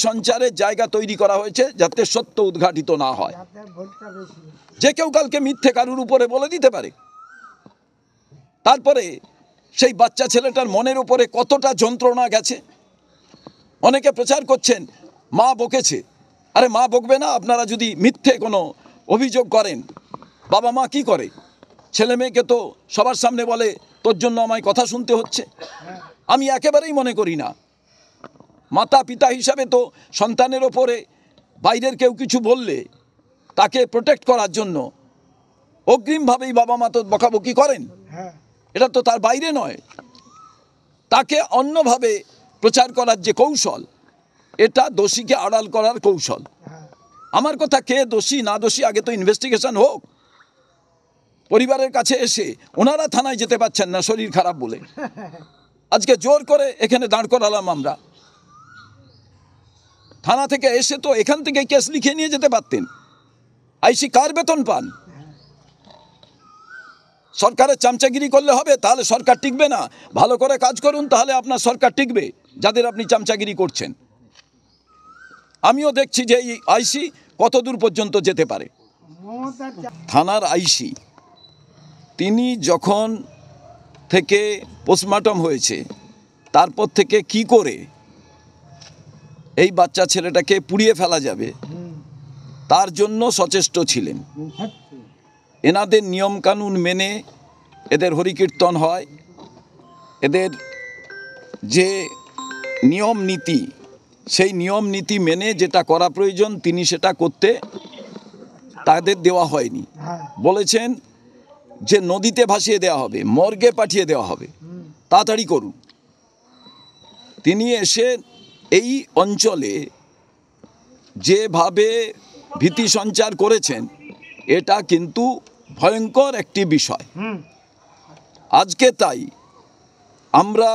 সঞ্চারের জায়গা তৈরি করা হয়েছে যাতে সত্য উদ্ঘাটিত না হয়। যে কেউ কালকে মিথ্যে কারুর উপরে বলে দিতে পারে। তারপরে সেই বাচ্চা ছেলেটার মনের উপরে কতটা যন্ত্রণা গেছে। অনেকে প্রচার করছেন মা বকেছে। আরে মা বকবে না? আপনারা যদি মিথ্যে কোনো অভিযোগ করেন, বাবা মা কি করে? ছেলে মেয়েকে তো সবার সামনে বলে তোর জন্য আমায় কথা শুনতে হচ্ছে। আমি একেবারেই মনে করি না। মাতা পিতা হিসাবে তো সন্তানের ওপরে বাইরের কেউ কিছু বললে তাকে প্রোটেক্ট করার জন্য অগ্রিমভাবেই বাবা মা তো বকাবকি করেন। এটা তো তার বাইরে নয়। তাকে অন্যভাবে প্রচার করার যে কৌশল, এটা দোষীকে আড়াল করার কৌশল। আমার কথা, কে দোষী না দোষী আগে তো ইনভেস্টিগেশন হোক। পরিবারের কাছে এসে ওনারা থানায় যেতে পারছেন না শরীর খারাপ বলে, আজকে জোর করে এখানে দাঁড় করালাম আমরা। থানা থেকে এসে তো এখান থেকে কেস লিখে নিয়ে যেতে পারতেন। আইসি কার বেতন পান? সরকারের চামচাগিরি করলে হবে? তাহলে সরকার টিকবে না। ভালো করে কাজ করুন, তাহলে আপনার সরকার টিকবে। যাদের আপনি চামচাগিরি করছেন, আমিও দেখছি যে এই আইসি কত দূর পর্যন্ত যেতে পারে। থানার আইসি তিনি যখন থেকে পোস্টমর্টম হয়েছে তারপর থেকে কি করে এই বাচ্চা ছেলেটাকে পুড়িয়ে ফেলা যাবে তার জন্য সচেষ্ট ছিলেন। এনাদের নিয়মকানুন মেনে এদের হরিকীর্তন হয়, এদের যে নিয়ম নীতি, সেই নিয়ম নীতি মেনে যেটা করা প্রয়োজন তিনি সেটা করতে তাদের দেওয়া হয়নি। বলেছেন যে নদীতে ভাসিয়ে দেওয়া হবে, মর্গে পাঠিয়ে দেওয়া হবে, তাড়াতাড়ি করুন। তিনি এসে এই অঞ্চলে যেভাবে ভীতি সঞ্চার করেছেন, এটা কিন্তু ভয়ঙ্কর একটি বিষয়। আজকে তাই আমরা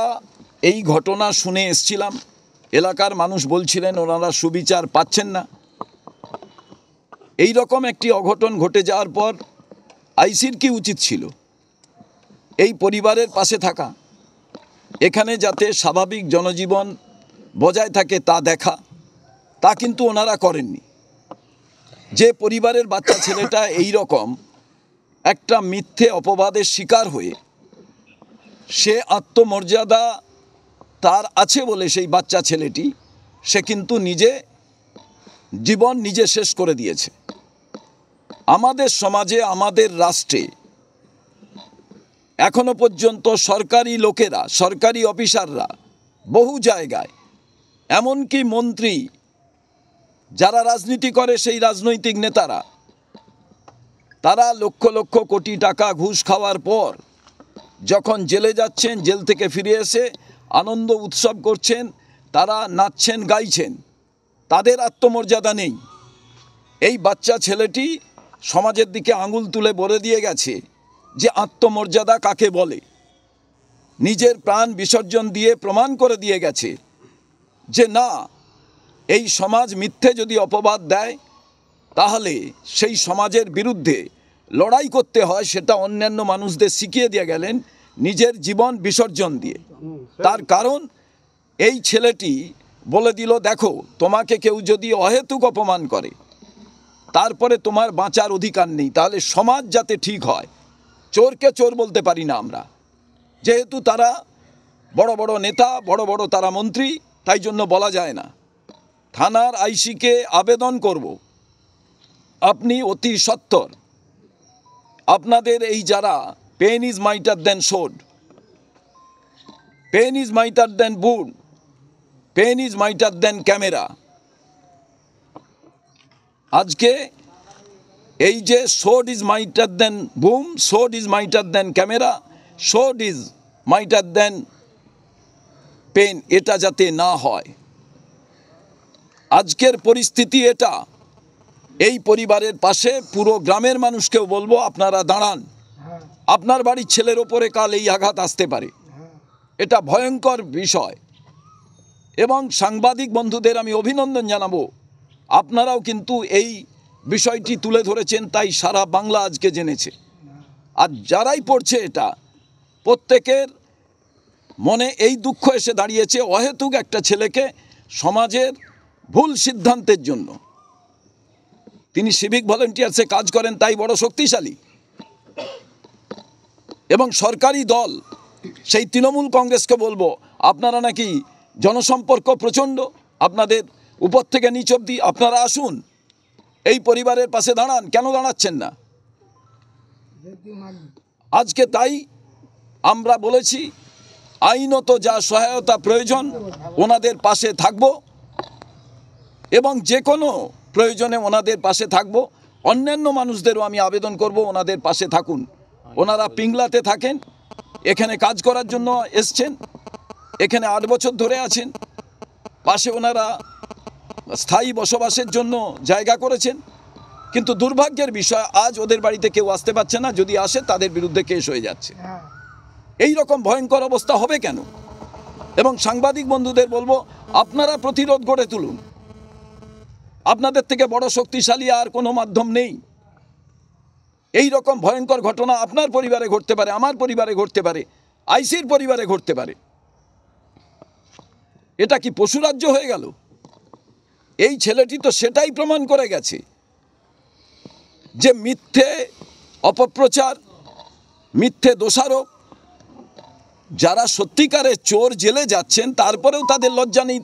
এই ঘটনা শুনে এসছিলাম, এলাকার মানুষ বলছিলেন ওনারা সুবিচার পাচ্ছেন না। এই রকম একটি অঘটন ঘটে যাওয়ার পর আইসির কি উচিত ছিল? এই পরিবারের পাশে থাকা, এখানে যাতে স্বাভাবিক জনজীবন বজায় থাকে তা দেখা, তা কিন্তু ওনারা করেননি। যে পরিবারের বাচ্চা ছেলেটা এই রকম একটা মিথ্যে অপবাদের শিকার হয়ে, সে আত্মমর্যাদা তার আছে বলে সেই বাচ্চা ছেলেটি সে কিন্তু জীবন নিজে শেষ করে দিয়েছে। আমাদের সমাজে, আমাদের রাষ্ট্রে এখনো পর্যন্ত সরকারি লোকেরা, সরকারি অফিসাররা বহু জায়গায়, এমনকি মন্ত্রী, যারা রাজনীতি করে সেই রাজনৈতিক নেতারা, তারা লক্ষ লক্ষ কোটি টাকা ঘুষ খাওয়ার পর যখন জেলে যাচ্ছেন, জেল থেকে ফিরে এসে আনন্দ উৎসব করছেন, তারা নাচছেন গাইছেন, তাদের আত্মমর্যাদা নেই। এই বাচ্চা ছেলেটি সমাজের দিকে আঙুল তুলে বলে দিয়ে গেছে যে আত্মমর্যাদা কাকে বলে। নিজের প্রাণ বিসর্জন দিয়ে প্রমাণ করে দিয়ে গেছে যে না, এই সমাজ মিথ্যে যদি অপবাদ দেয় তাহলে সেই সমাজের বিরুদ্ধে লড়াই করতে হয়, সেটা অন্যান্য মানুষদের শিখিয়ে দিয়ে গেলেন নিজের জীবন বিসর্জন দিয়ে। তার কারণ এই ছেলেটি বলে দিল, দেখো তোমাকে কেউ যদি অহেতুক অপমান করে তারপরে তোমার বাঁচার অধিকার নেই, তাহলে সমাজ যাতে ঠিক হয়। চোরকে চোর বলতে পারি না আমরা, যেহেতু তারা বড় বড় নেতা, বড় বড় তারা মন্ত্রী, তাই জন্য বলা যায় না। থানার আইসিকে আবেদন করব, আপনি অতি সত্বর আপনাদের এই যারা pen is mightier than sword, pen is mightier than boon, pen is mightier than camera, আজকে এই যে sword is mightier than boom, sword is mightier than camera, sword is mightier than pen, এটা যাতে না হয়। আজকের পরিস্থিতি এটা। এই পরিবারের পাশে পুরো গ্রামের মানুষকেও বলবো আপনারা দাঁড়ান। আপনার বাড়ির ছেলের ওপরে কাল এই আঘাত আসতে পারে, এটা ভয়ঙ্কর বিষয়। এবং সাংবাদিক বন্ধুদের আমি অভিনন্দন জানাবো, আপনারাও কিন্তু এই বিষয়টি তুলে ধরেছেন, তাই সারা বাংলা আজকে জেনেছে। আর যারাই পড়ছে এটা, প্রত্যেকের মনে এই দুঃখ এসে দাঁড়িয়েছে, অহেতুক একটা ছেলেকে সমাজের ভুল সিদ্ধান্তের জন্য। তিনি সিভিক ভলেন্টিয়ার্সে কাজ করেন তাই বড় শক্তিশালী, এবং সরকারি দল সেই তৃণমূল কংগ্রেসকে বলবো, আপনারা নাকি জনসম্পর্ক প্রচণ্ড, আপনাদের উপর থেকে নিচ অবধি, আপনারা আসুন এই পরিবারের পাশে দাঁড়ান, কেন দাঁড়াচ্ছেন না? আজকে তাই আমরা বলেছি আইনত যা সহায়তা প্রয়োজন ওনাদের পাশে থাকব, এবং যে কোনো প্রয়োজনে ওনাদের পাশে থাকব। অন্যান্য মানুষদেরও আমি আবেদন করব ওনাদের পাশে থাকুন। ওনারা পিংলাতে থাকেন, এখানে কাজ করার জন্য এসছেন, এখানে 8 বছর ধরে আছেন, পাশে ওনারা স্থায়ী বসবাসের জন্য জায়গা করেছেন, কিন্তু দুর্ভাগ্যের বিষয় আজ ওদের বাড়িতে কেউ আসতে পারছে না, যদি আসে তাদের বিরুদ্ধে কেস হয়ে যাচ্ছে। এই রকম ভয়ঙ্কর অবস্থা হবে কেন? এবং সাংবাদিক বন্ধুদের বলবো, আপনারা প্রতিরোধ গড়ে তুলুন, আপনাদের থেকে বড় শক্তিশালী আর কোনো মাধ্যম নেই। এই রকম ভয়ঙ্কর ঘটনা আপনার পরিবারে ঘটতে পারে, আমার পরিবারে ঘটতে পারে, আইসির পরিবারে ঘটতে পারে। এটা কি পশুরাজ্য হয়ে গেল? এই ছেলেটি তো সেটাই প্রমাণ করে গেছে যে মিথ্যে অপপ্রচার, মিথ্যে দোষারোপ, যারা সত্যিকারের চোর জেলে যাচ্ছেন তারপরেও তাদের লজ্জা নেই।